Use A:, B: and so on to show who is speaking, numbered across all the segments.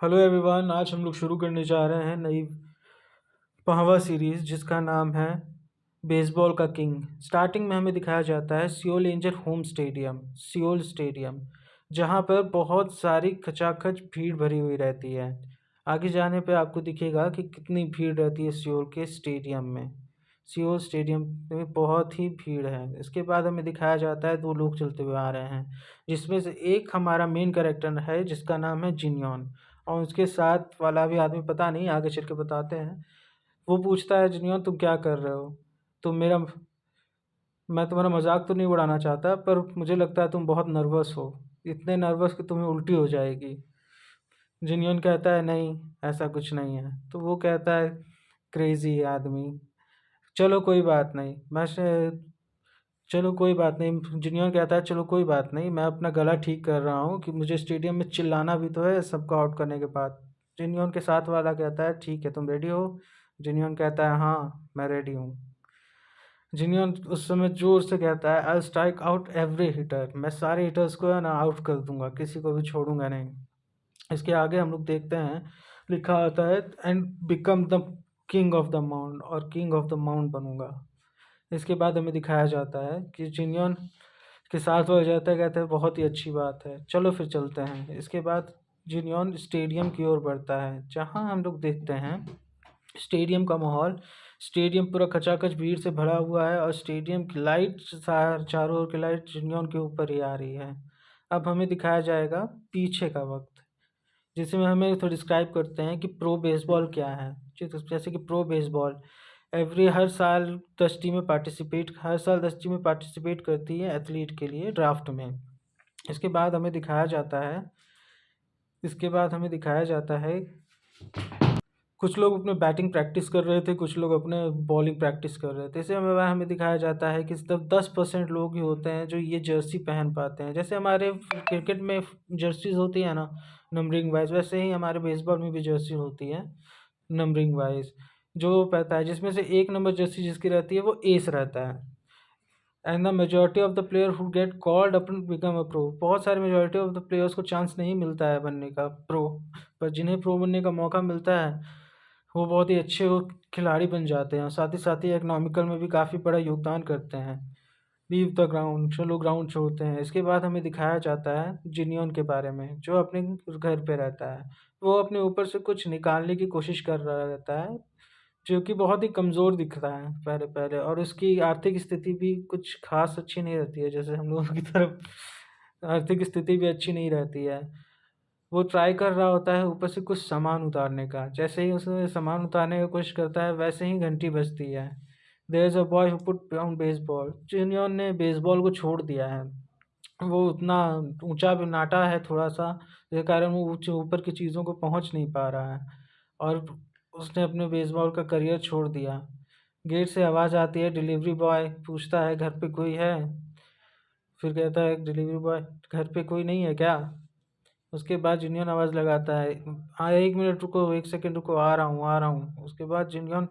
A: Hello everyone, आज हम लोग शुरू करने जा रहे हैं नई 5वां सीरीज़ जिसका नाम है बेसबॉल का किंग। स्टार्टिंग में हमें दिखाया जाता है सियोल एंजर होम स्टेडियम, सियोल स्टेडियम, जहां पर बहुत सारी खचाखच भीड़ भरी हुई रहती है। आगे जाने पे आपको दिखेगा कि कितनी भीड़ रहती है सियोल के स्टेडियम में। सियोल स्टेडियम में बहुत ही भीड़ है। इसके बाद हमें दिखाया जाता है 2 लोग चलते हुए आ रहे हैं, जिसमें से एक हमारा मेन कैरेक्टर है जिसका नाम है जिनयोन, और उसके साथ वाला भी आदमी पता नहीं, आगे चल के बताते हैं। वो पूछता है, जिनियन तुम क्या कर रहे हो? तुम मेरा मैं तुम्हारा मजाक तो नहीं उड़ाना चाहता, पर मुझे लगता है तुम बहुत नर्वस हो, इतने नर्वस कि तुम्हें उल्टी हो जाएगी। जिनियन कहता है, नहीं ऐसा कुछ नहीं है। तो वो कहता है, क्रेजी आदमी, चलो कोई बात नहीं, चलो कोई बात नहीं। जिनियन कहता है, चलो कोई बात नहीं, मैं अपना गला ठीक कर रहा हूँ कि मुझे स्टेडियम में चिल्लाना भी तो है सबको आउट करने के बाद। जिनियन के साथ वाला कहता है, ठीक है तुम रेडी हो? जिनियन कहता है, हाँ मैं रेडी हूँ। जिनियन उस समय जोर से कहता है, आई स्ट्राइक आउट एवरी हिटर, मैं सारे हिटर्स को है ना आउट कर दूंगा, किसी को भी छोड़ूंगा नहीं। इसके आगे हम लोग देखते हैं, लिखा आता है, and become the king of the mount, और किंग ऑफ द माउंट बनूंगा। इसके बाद हमें दिखाया जाता है कि जिनियन के साथ वो जाता है, कहता है बहुत ही अच्छी बात है, चलो फिर चलते हैं। इसके बाद जिनियन स्टेडियम की ओर बढ़ता है, जहां हम लोग देखते हैं स्टेडियम का माहौल। स्टेडियम पूरा खचाखच भीड़ से भरा हुआ है, और स्टेडियम की लाइट चारों ओर की लाइट जिनियन के ऊपर ही आ रही है। अब हमें दिखाया जाएगा पीछे का वक्त, जिसमें हमें तो डिस्क्राइब करते हैं कि प्रो बेसबॉल क्या है। जैसे कि प्रो बेसबॉल हर साल 10 टीमें पार्टिसिपेट करती है एथलीट के लिए ड्राफ्ट में। इसके बाद हमें दिखाया जाता है इसके बाद हमें दिखाया जाता है कुछ लोग अपने बैटिंग प्रैक्टिस कर रहे थे, कुछ लोग अपने बॉलिंग प्रैक्टिस कर रहे थे। इसे हमें दिखाया जाता है कि सिर्फ 10% लोग ही होते हैं जो ये जर्सी पहन पाते हैं। जैसे हमारे क्रिकेट में जर्सीज होती है ना नंबरिंग वाइज, वैसे ही हमारे बेसबॉल में भी जर्सी होती है नंबरिंग वाइज। जो पता है जिसमें से 1 नंबर जर्सी जिसकी रहती है वो एस रहता है। And the majority of the player who get called upon become a pro, बहुत सारे मेजोरिटी ऑफ द प्लेयर्स को चांस नहीं मिलता है बनने का प्रो, पर जिन्हें प्रो बनने का मौका मिलता है वो बहुत ही अच्छे वो खिलाड़ी बन जाते हैं, और साथ ही इकोनॉमिकल में भी काफ़ी बड़ा योगदान करते हैं। लीव द ग्राउंड, चलो ग्राउंड छोड़ते हैं। इसके बाद हमें दिखाया जाता है जिनियन के बारे में, जो अपने घर पे रहता है। वो अपने ऊपर से कुछ निकालने की कोशिश कर रहा रहता है, जो कि बहुत ही कमज़ोर दिख रहा है पहले पहले, और उसकी आर्थिक स्थिति भी कुछ खास अच्छी नहीं रहती है। जैसे हम लोगों की तरफ आर्थिक स्थिति भी अच्छी नहीं रहती है। वो ट्राई कर रहा होता है ऊपर से कुछ सामान उतारने का। जैसे ही उसमें सामान उतारने की कोशिश करता है, वैसे ही घंटी बजती है। There is a boy who put down baseball, जिन्होंने ने बेसबॉल को छोड़ दिया है। वो उतना ऊंचा भी नाटा है थोड़ा सा, जिस कारण वो ऊंचे ऊपर की चीज़ों को पहुंच नहीं पा रहा है, और उसने अपने बेसबॉल का करियर छोड़ दिया। गेट से आवाज़ आती है, डिलीवरी बॉय पूछता है, घर पे कोई है? फिर कहता है डिलीवरी बॉय, घर पे कोई नहीं है क्या? उसके बाद जिनियन आवाज़ लगाता है, हाँ 1 मिनट रुको, 1 सेकंड रुको, आ रहा हूँ। उसके बाद जिनियन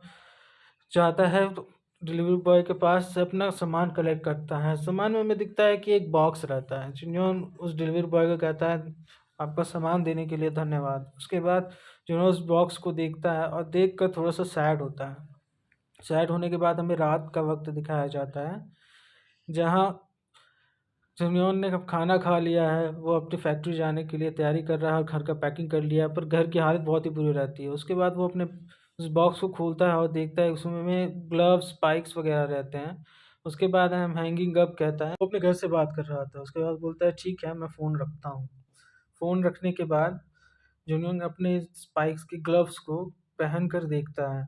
A: जाता है तो डिलीवरी बॉय के पास से अपना सामान कलेक्ट करता है। सामान में हमें दिखता है कि एक बॉक्स रहता है। जिनियन उस डिलीवरी बॉय को कहता है, आपका सामान देने के लिए धन्यवाद। उसके बाद जिनियन उस बॉक्स को देखता है, और देख कर थोड़ा सा सैड होता है। सैड होने के बाद हमें रात का वक्त दिखाया जाता है, जहाँ जिन्होंने अब खाना खा लिया है, वो अपनी फैक्ट्री जाने के लिए तैयारी कर रहा है, और घर का पैकिंग कर लिया है, पर घर की हालत बहुत ही बुरी रहती है। उसके बाद वो अपने उस बॉक्स को खोलता है और देखता है उसमें में ग्लव्स, स्पाइक्स वगैरह रहते हैं। उसके बाद हम हैंगिंग अप कहता है, वो अपने घर से बात कर रहा था। उसके बाद बोलता है, ठीक है मैं फ़ोन रखता हूँ। फ़ोन रखने के बाद जुनून अपने स्पाइक्स के ग्लव्स को पहन कर देखता है।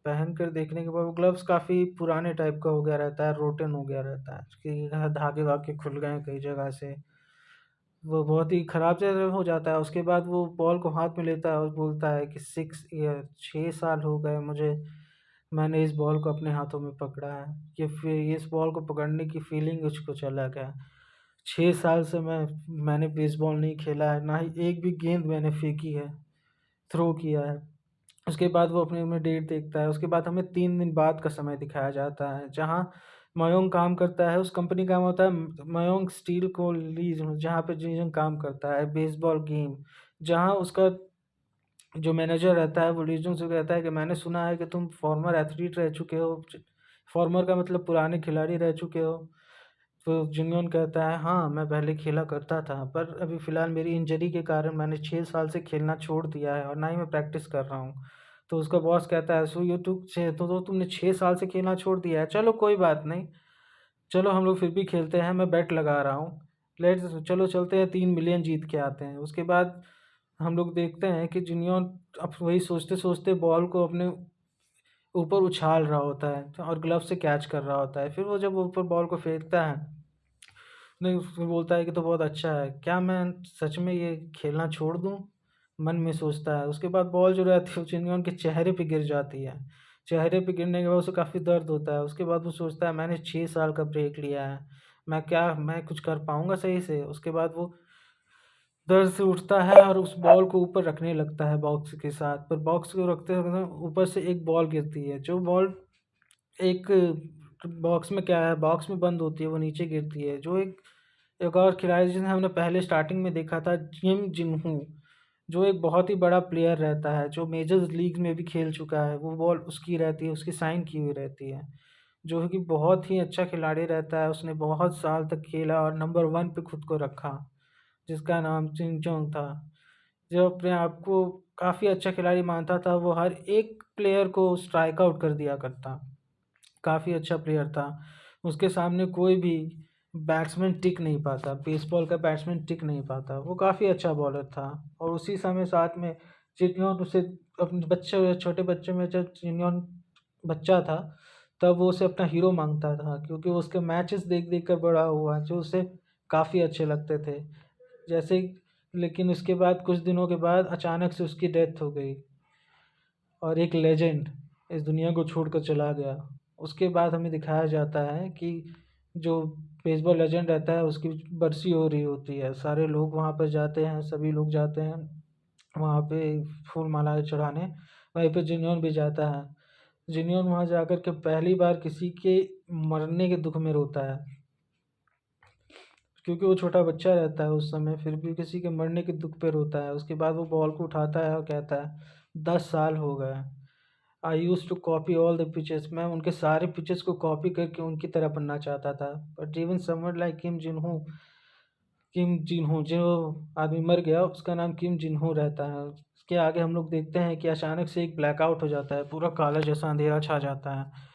A: पहन कर देखने के बाद वो ग्लव्स काफ़ी पुराने टाइप का हो गया रहता है, रोटन हो गया रहता है, उसके धागे-वागे खुल गए हैं कई जगह से। वो बहुत ही खराब जैसा हो जाता है। उसके बाद वो बॉल को हाथ में लेता है और बोलता है कि 6 ईयर 6 साल हो गए मुझे, मैंने इस बॉल को अपने हाथों में पकड़ा है। ये इस बॉल को पकड़ने की फीलिंग कुछ अलग है। 6 साल से मैंने बेसबॉल नहीं खेला है, ना ही एक भी गेंद मैंने फेंकी है, थ्रो किया है। उसके बाद वो अपने में डेट देखता है। उसके बाद हमें 3 दिन बाद का समय दिखाया जाता है, जहाँ मयोंग काम करता है। उस कंपनी का नाम होता है मयोंग स्टील को लीज, जहाँ पे जिन काम करता है बेसबॉल गेम, जहाँ उसका जो मैनेजर रहता है वो ली जुंग से कहता है कि मैंने सुना है कि तुम फॉर्मर एथलीट रह चुके हो। फॉर्मर का मतलब पुराने खिलाड़ी रह चुके हो। तो जिंगन कहता है, हाँ मैं पहले खेला करता था, पर अभी फ़िलहाल मेरी इंजरी के कारण मैंने 6 साल से खेलना छोड़ दिया है और ना ही मैं प्रैक्टिस कर रहा हूँ। तो उसका बॉस कहता है, सो ये तो तुमने 6 साल से खेलना छोड़ दिया है, चलो कोई बात नहीं, चलो हम लोग फिर भी खेलते हैं, मैं बेट लगा रहा हूँ, लेट्स चलो चलते हैं, 3 मिलियन जीत के आते हैं। उसके बाद हम लोग देखते हैं कि जिनियन अब वही सोचते सोचते बॉल को अपने ऊपर उछाल रहा होता है और ग्लव से कैच कर रहा होता है। फिर वो जब ऊपर बॉल को फेंकता है, नहीं फिर बोलता है कि तो बहुत अच्छा है, क्या मैं सच में ये खेलना छोड़ दूँ? मन में सोचता है। उसके बाद बॉल जो रहती है वो चिंगम के चेहरे पे गिर जाती है। चेहरे पे गिरने के बाद उसे काफ़ी दर्द होता है। उसके बाद वो सोचता है, मैंने 6 साल का ब्रेक लिया है, मैं कुछ कर पाऊँगा सही से? उसके बाद वो दर्द से उठता है और उस बॉल को ऊपर रखने लगता है बॉक्स के साथ, पर बॉक्स को रखते वक़्त ऊपर से एक बॉल गिरती है, जो बॉल एक बॉक्स में क्या है, बॉक्स में बंद होती है, वो नीचे गिरती है, जो एक एक और खिलाड़ी जिन्हें हमने पहले स्टार्टिंग में देखा था, किम जिनहू, जो एक बहुत ही बड़ा प्लेयर रहता है, जो मेजर्स लीग में भी खेल चुका है, वो बॉल उसकी रहती है, उसकी साइन की हुई रहती है, जो कि बहुत ही अच्छा खिलाड़ी रहता है। उसने बहुत साल तक खेला और नंबर 1 पे खुद को रखा, जिसका नाम चिंगजोंग था। जो अपने आप को काफ़ी अच्छा खिलाड़ी मानता था, वो हर एक प्लेयर को स्ट्राइक आउट कर दिया करता। काफ़ी अच्छा प्लेयर था। उसके सामने कोई भी बैट्समैन टिक नहीं पाता, बेसबॉल का बैट्समैन टिक नहीं पाता। वो काफ़ी अच्छा बॉलर था और उसी समय साथ में चिडियोन उसे अपने बच्चे छोटे बच्चे में जब चिडियोन बच्चा था, तब वो उसे अपना हीरो मानता था, क्योंकि वो उसके मैचेस देख-देख कर बड़ा हुआ, जो उसे काफ़ी अच्छे लगते थे। जैसे लेकिन उसके बाद कुछ दिनों के बाद अचानक से उसकी डेथ हो गई और एक लेजेंड इस दुनिया को छोड़कर चला गया। उसके बाद हमें दिखाया जाता है कि जो बेसबॉल लेजेंड रहता है उसकी बरसी हो रही होती है। सारे लोग वहाँ पर जाते हैं, सभी लोग जाते हैं वहाँ पे फूल मालाएँ चढ़ाने। वहीं पे जिनियन भी जाता है। जिनियन वहाँ जाकर के पहली बार किसी के मरने के दुःख में रोता है। क्योंकि वो छोटा बच्चा रहता है उस समय, फिर भी किसी के मरने के दुःख पे रोता है। उसके बाद वो बॉल को उठाता है और कहता है, 10 साल हो गए। I used to copy all the pitches. मैं उनके सारे पिचेस को कॉपी करके उनकी तरह बनना चाहता था। बट इवन समवन लाइक किम जिनहू जो आदमी मर गया, उसका नाम किम जिनहू रहता है। उसके आगे हम लोग देखते हैं कि अचानक से एक ब्लैकआउट हो जाता है, पूरा काला जैसा अंधेरा छा जाता है।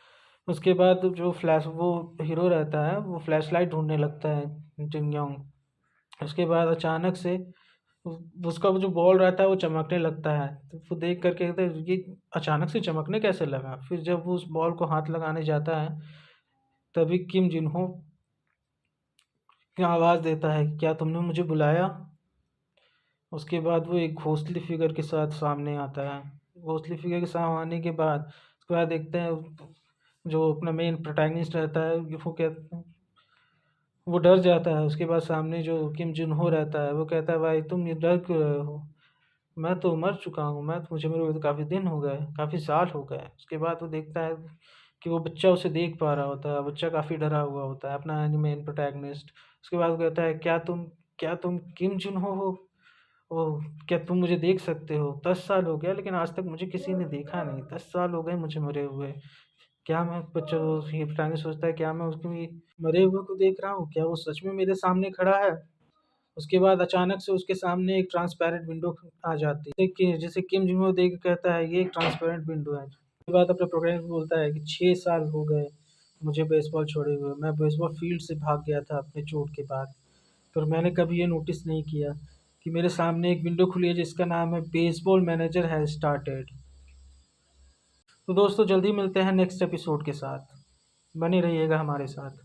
A: उसके बाद जो फ्लैश वो हीरो रहता है वो फ्लैश लाइट ढूंढने लगता है, जिन योंग। उसके बाद अचानक से उसका वो जो बॉल रहता है वो चमकने लगता है। तो वो देख कर के कहते हैं, ये अचानक से चमकने कैसे लगा? फिर जब वो उस बॉल को हाथ लगाने जाता है, तभी किम जिनहो की आवाज़ देता है, क्या तुमने मुझे बुलाया? उसके बाद वो एक घोंसले फिगर के साथ सामने आता है। घोंसले फिगर के सामने आने के बाद उसके बाद देखते हैं जो अपना मेन प्रोटैगनिस्ट रहता है, वो कहता है, वो डर जाता है। उसके बाद सामने जो किम जुनहो रहता है वो कहता है, भाई तुम ये डर क्यों रहे हो? मैं तो मर चुका हूँ, मुझे मरे हुए तो काफ़ी दिन हो गए, काफ़ी साल हो गए। उसके बाद वो देखता है कि वो बच्चा उसे देख पा रहा होता है। बच्चा काफ़ी डरा हुआ होता है, अपना मेन प्रोटैगनिस्ट। उसके बाद वो कहता है, क्या तुम किम जुनहो हो? ओह! क्या तुम मुझे देख सकते हो? 10 साल हो गया लेकिन आज तक मुझे किसी ने देखा नहीं। 10 साल हो गए मुझे मरे हुए। क्या मैं बच्चा ये प्रोटैगनिस्ट सोचता है, क्या मैं उसके मरे हुए को देख रहा हूँ? क्या वो सच में मेरे सामने खड़ा है? उसके बाद अचानक से उसके सामने एक ट्रांसपेरेंट विंडो आ जाती है, कि जिसे किम जोंग देख के कहता है, ये एक ट्रांसपेरेंट विंडो है। उसके बाद अपने प्रोग्राम में बोलता है कि 6 साल हो गए मुझे बेसबॉल छोड़े हुए। मैं बेसबॉल फील्ड से भाग गया था अपने चोट के बाद, पर मैंने कभी ये नोटिस नहीं किया कि मेरे सामने एक विंडो खुली है जिसका नाम है बेसबॉल मैनेजर हैज स्टार्टेड। तो दोस्तों जल्दी मिलते हैं नेक्स्ट एपिसोड के साथ। बने रहिएगा हमारे साथ।